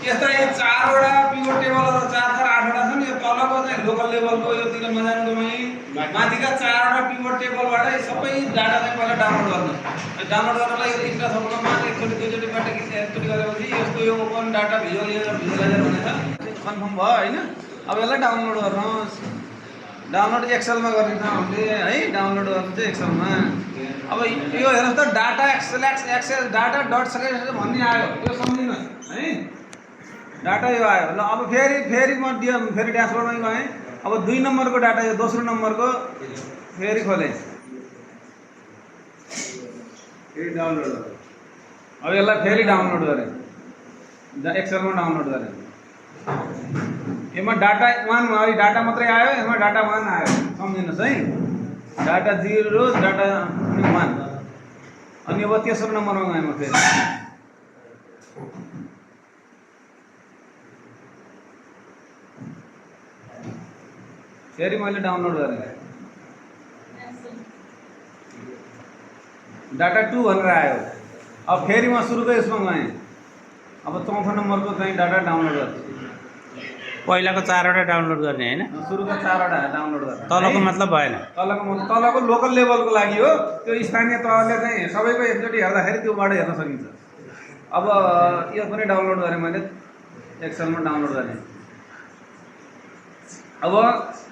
यस्ता यो 4 वटा पिभट टेबलहरु 4 4 8 वटा छन्। यो तलको चाहिँ लोकल लेभलको यो तिले नजानुको पनि माथिका 4 वटा पिभट टेबलबाट सबै डाटा चाहिँ पहिला डाउनलोड गर्नु। डाउनलोड गर्नलाई यो तीनटा थप्न मात्र एकचोटि दुईचोटि बाट एकचोटि गरेपछि यस्तो यो ओपन डाटा भिजुअलाइजर भनेछ कन्फर्म भयो हैन। अब यसलाई डाउनलोड गर्नुहोस्। डाउनलोड एक्सेलमा गर्ने छ हामीले है। डाउनलोड गर्नु चाहिँ एक्सेलमा। अब यो हेर्नुस् त data excel data dot slash भन्ने आयो। यो सम्झिनुस् है। डाटा यो आयो। ल अब फेरि म फेरि ड्यासबोर्डमा गएँ। अब 2 नम्बरको डाटा यो दोस्रो नम्बरको फेरि खोलेँ। फेरि डाउनलोड गरेँ। अब यसलाई फेरि डाउनलोड गरेँ। एक्सेलमा डाउनलोड गरेँ। यसमा डाटा 1 अलि डाटा मात्रै आयो। यसमा डाटा 1 आयो। सम्झिनुस् है। डाटा 0 डाटा 1 अनि अब तेस्रो नम्बरमा गएँ म फेरि। फेरि मैले डाउनलोड गरेँ। डाटा 2 भनेर आयो। अब फेरि म सुरुको यसमा गएँ। अब चौथो नम्बरको चाहिँ डाटा डाउनलोड गर्छु। पहिलाको 4 वटा डाउनलोड गर्ने हैन। सुरुको 4 वटा डाउनलोड गर्छु। तलको मतलब भएन। तलको लोकल लेभलको लागि हो। त्यो स्थानीय तहले चाहिँ सबैको एकचोटि हेर्दाखेरि त्योबाट हेर्न सकिन्छ। अब यो पनि डाउनलोड गरेँ मैले एक्सेलमा डाउनलोड गरेँ। अब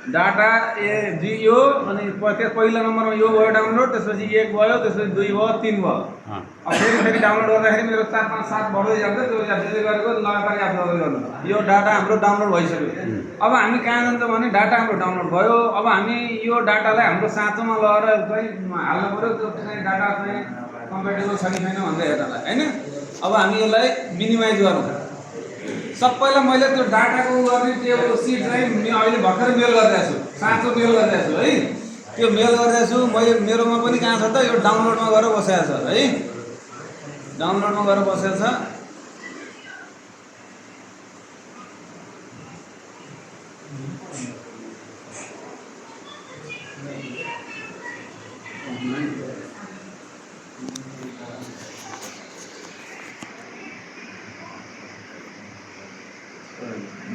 डाटा यो अनि पहिलो नम्बरमा यो भयो डाउनलोड। त्यसपछि 1 भयो, त्यसपछि 2 भयो, 3 भयो। अब फेरि डाउनलोड गर्दाखेरि मेरो 4 5 7 बढ्दै जान्छ। त्यो त्यसले गरेको लगातार याद गर्नु। यो डाटा हाम्रो डाउनलोड भइसक्यो। अब हामी कहाँ जान्छौँ भने डाटा हाम्रो डाउनलोड भयो। अब हामी यो डाटालाई हाम्रो साँचोमा लगेर चाहिँ हाल्नु पर्यो। त्यो चाहिँ डाटा चाहिँ कम्प्याटेबल छ कि छैन भनेर हेर्नलाई हैन। अब हामी यसलाई मिनिमाइज गरौँ। सबैलाई मैले त्यो डाटाको गर्ने टेबल सिट चाहिँ अहिले भर्खर मेल गरिरहेको छु। साँचो मेल गरिरहेको छु है। त्यो मेल गरिरहेको छु मैले। मेरोमा पनि कहाँ छ त यो डाउनलोडमा गएर बसेको छ है। डाउनलोडमा गएर बसेको छ।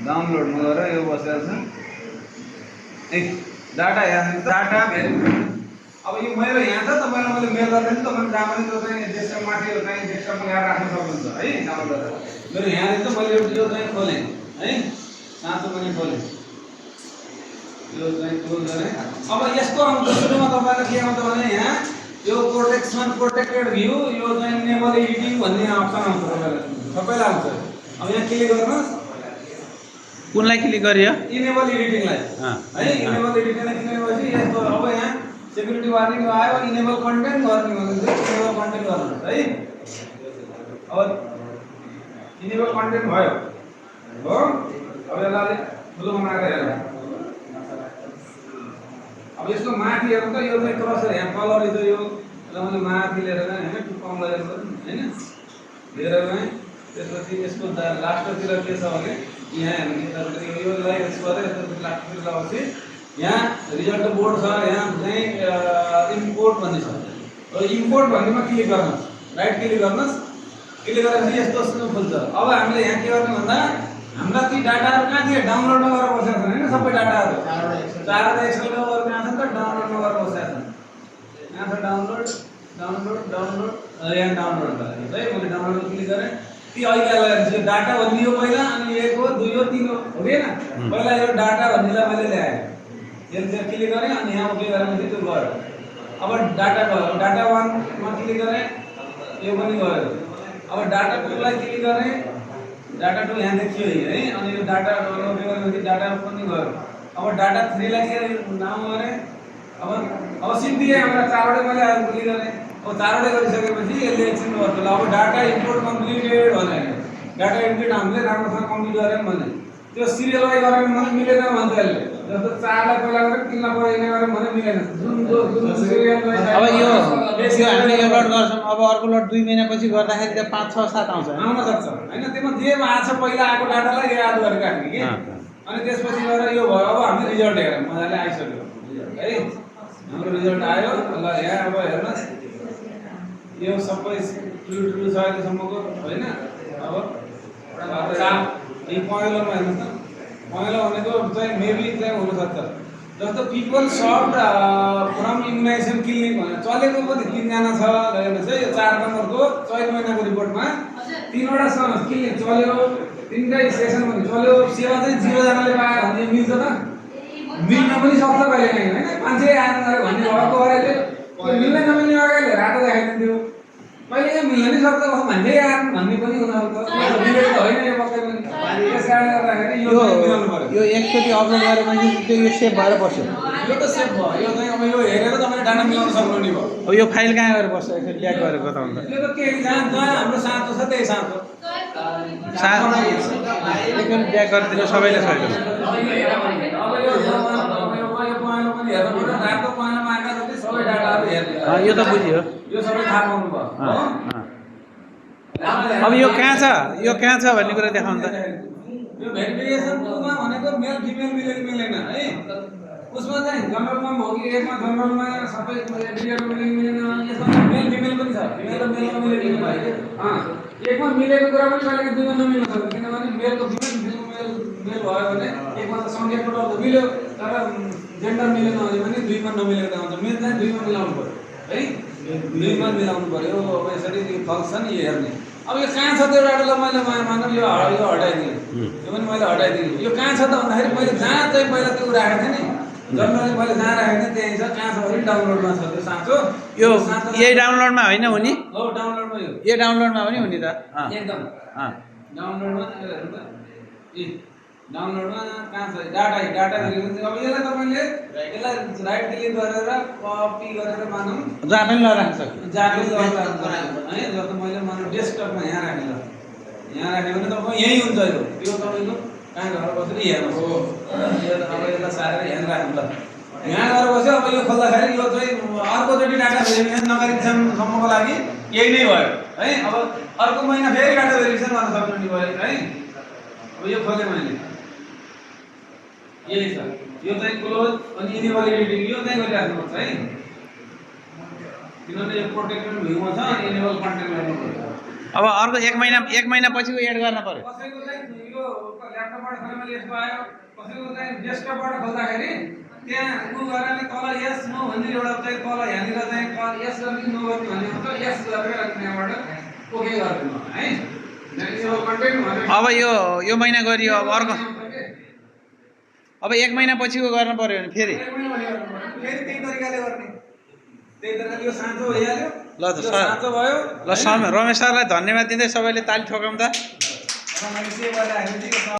डाउनलोडमा गएर यो बसेको छ। डाटा यहाँ डाटा अब यो मेरो यहाँ छ। तपाईँलाई मैले मेल गर्दै छु। तपाईँले जहाँ पनि त्यो चाहिँ डेस्कटप माथि चाहिँ डेस्कटपमा ल्याएर राख्न सक्नुहुन्छ है। डाउनलोड गरेर मेरो यहाँ चाहिँ मैले यो चाहिँ खोलेँ है। साँचो पनि खोलेँ। यो चाहिँ क्लोज गरेँ। अब यसको आउँछ सुरुमा तपाईँलाई के आउँछ भने यहाँ यो प्रोटेक्टेड भ्यू यो चाहिँ इनेबल एडिटिङ भन्ने अप्सन आउँछ सबैलाई आउँछ। अब यहाँ क्लिक गर्नुहोस्। कुनलाई क्लिक गरियो? इनेबल एडिटिङलाई है। इनेबल एडिटिङलाई क्लिक गरेपछि यस्तो अब यहाँ सेक्युरिटी वार्निङ आयो। इनेबल कन्टेन्ट गर्ने भने चाहिँ इनेबल कन्टेन्ट गर्नुहोस् है। अब इनेबल कन्टेन्ट भयो हो। अब यसलाई अलिक ठुलो बनाएर हेर्नु। अब यसको माथि हेर्नु त यो चाहिँ क्रसर यहाँ कलर रहेछ। यो मैले माथि लिएर गएँ हैन। टुप्पाउँदा हेर्नु हैन। लिएर गएँ। त्यसपछि यसको लास्टतिर के छ भने यहाँ हेर्नु यो लाइक गरेर यसको लास्टतिर लगाउँछु। यहाँ रिजल्ट बोर्ड छ। यहाँ चाहिँ इम्पोर्ट भन्ने छ। इम्पोर्ट भन्नेमा क्लिक गर्नुहोस्। राइट क्लिक गर्नुहोस्। क्लिक गरेपछि यस्तो खुल्छ। अब हामीले यहाँ के गर्ने भन्दा हाम्रा ती डाटाहरू कहाँ थिए? डाउनलोडमा गरेर बसेका छन् हैन। सबै डाटाहरू 4 वटा एक्सेलमा गरेर कहाँ छन् त? डाउनलोडमा गरेर बसेका छन्। यहाँ छ डाउनलोड यहाँ डाउनलोड है। मैले डाउनलोड क्लिक गरेँ। ती अहिले डाटा भन्ने हो पहिला अनि 1 हो 2 हो 3 हो होइन। पहिला यो डाटा भन्नेलाई मैले ल्याएँ। यसले क्लिक गरेँ अनि यहाँ क्लिक गरेपछि त्यो गयो। अब डाटा गयो। डाटा 1 मा क्लिक गरेँ। यो पनि गयो। अब डाटा 2 लाई क्लिक गरेँ। डाटा 2 यहाँ देखियो है। अनि यो डाटा गरेपछि डाटा पनि गयो। अब डाटा 3 लाई के नाम गरेँ। अब सिम्पली हमरा 4 वटा मैले क्लिक गरेँ। अब 4 वटा गरिसकेपछि यसले एकछिन गर्छ। अब डाटा इम्पोर्ट कम्प्लिटेड भने डाटा इम्पोर्ट हामीले राम्रोसँग कम्प्लिट गरेँ भने त्यो सिरियल वाइज गरेर मलाई मिलेन भन्छ यसले। जस्तो 4 लाई पहिला गरेँ 3 लाई पहिला गरेँ भने मिलेन। जुन सिरियल वाइज अब यो हामीले यो लोड गर्छौँ। अब अर्को लोड 2 महिनापछि गर्दाखेरि त 5 6 7 आउँछ आउन सक्छ हैन। त्यसमा जे आछ पहिला आएको डाटालाई याद गरेर राख्ने के। अनि त्यसपछि गएर यो भयो। अब हामी रिजल्ट हेरौँ। मजाले आइसक्यो है। हाम्रो रिजल्ट आयो। ल यहाँ अब हेर्नुहोस् यो सबै ठुलो छ अहिलेसम्मको हैन। अब साफ यो पहेँलोमा हेर्नुहोस् त पहेँलो भनेको चाहिँ मेबी चाहिँ हुनसक्छ जस्तो people sort from immunization clinic भनेर चलेको पनि 3 जना छ हेर्नुहोस् है यो 4 नम्बरको चैत महिनाको रिपोर्टमा 3वटा क्लिनिक चल्यो 3टा सेसन पनि चल्यो सेवा चाहिँ 0 जनाले पायो भने मिल्छ त मिल्न पनि सक्छ कहिलेकाहीँ हैन मान्छे आएर गरे भन्ने भएको गरेले मिल्ने नमिल्ने अगाडि रातो देखाइदिन्थ्यो कहिलेकाहीँ मिल्न नि सक्छ कसो भन्दै आएर भन्ने पनि हुनसक्छ मिलेको त होइन यो पक्कै पनि त्यस कारणले गर्दाखेरि यो मिलाउनु पर्यो यो एकचोटि अपलोड गरेपछि त्यो यो सेभ भएर बस्यो यो त सेभ भयो यो चाहिँ अब यो हेरेर तपाईले डाटा मिलाउन सक्नु नि भयो अब यो फाइल कहाँ गएर बस्छ एकचोटि ल्याग गरेर बताउनु त यो त के जहाँ हाम्रो साँचो छ त्यही साँचो एकचोटि ल्याग गरिदिनु सबैले सजिलो अब यो पहेँलो पनि हेर्नु पर्यो रातो पहेँलोमा आएका जति सबै डाटाहरू हेर्ने यो त बुझ्यो यो सबै थाहा पाउनु भयो अब यो कहाँ छ भन्ने कुरा देखाउनु त यो भेरिफिकेसन टुमा भनेको मेल फिमेल मिलेन है उसमा चाहिँ जनरलमा हो कि एकमा जनरलमा सबै एडिटरमा मिलेन यसमा मेल फिमेल पनि छ फिमेल र मेलमा मिलेको भयो एकमा मिलेको कुरा पनि कहिलेकाहीँ दुईमा नमिल्न सक्छ किनभने मेलको फिमेल मेल भयो भने एकमा त संख्याको टर्म मिल्यो तर जेन्डर मिलेन भने दुईमा नमिलेको हुन्छ मेल चाहिँ दुईमा मिलाउनु पर्यो है दुईमा मिलाउनु पर्यो अब यसरी फल्छ नि यो हेर्ने अब यो कहाँ छ त्यो डाटालाई मैले मानौँ यो हटाइदिएँ यो पनि मैले हटाइदिएँ यो कहाँ छ त भन्दाखेरि मैले जहाँ चाहिँ पहिला त्यो राखेको थिएँ नि जर्नली मैले जहाँ राखेको थिएँ त्यही छ कहाँ छ भने डाउनलोडमा छ त्यो साँचो यो यही डाउनलोडमा होइन हुने हो डाउनलोडमा यो डाउनलोडमा पनि हुने त एकदम डाउनलोडमा हेर्नु त ए डाउनलोडमा कहाँ छ डाटा भेरिफिकेसन अब यसलाई तपाईँले यसलाई राइट क्लिक गरेर कपी गरेर मानौँ जहाँ पनि लगाउन सक्छ जाने है जस्तो मैले मानौँ डेस्कटपमा यहाँ राखेँ ल यहाँ राख्यो भने तपाईँ यहीँ हुन्छ यो तपाईँको कहाँ घर बसेर हेर्नुहोस् हो अब यसलाई सारेर यहाँ राख्नु ल यहाँ गएर बस्यो अब यो खोल्दाखेरि यो चाहिँ अर्कोचोटि डाटा भेरिफिकेसन नगरिसम्मको लागि यही नै भयो है अब अर्को महिना फेरि डाटा भेरिफिकेसन गर्न सक्नु नि भयो है अब यो खोलेँ मैले यही छ यो चाहिँ क्लोज अनि इनेबल एडिटिङ यो चाहिँ गरिराख्नुपर्छ है किनभने यो प्रोटेक्टेड भ्यूमा छ अनि इनेबल कन्टेन्ट गर्नुपर्छ अब अर्को एक महिना पछिको एड गर्न पर्यो कसैको चाहिँ यो ल्यापटपबाट खोलेमा यस्तो आयो कसैको चाहिँ डेस्कटपबाट खोल्दाखेरि त्यहाँ उ गरेर तल यस नो भन्ने एउटा चाहिँ तल यहाँनिर चाहिँ यस गर्ने नो गर्ने भन्ने हुन्छ यस गरेर अनि त्यहाँबाट ओके गरिदिनु है इनेबल कन्टेन्ट भनेर अब यो महिना गरियो अब अर्को अब एक महिना पछिको गर्न पर्यो भने फेरि फेरि त्यही तरिकाले गर्ने त्यही तरिकाले यो साँचो भइहाल्यो ल त सर साँचो भयो ल रमेश सरलाई धन्यवाद दिँदै सबैले ताली ठोकौँ त मैले सेभ गरेर राखेको थिएँ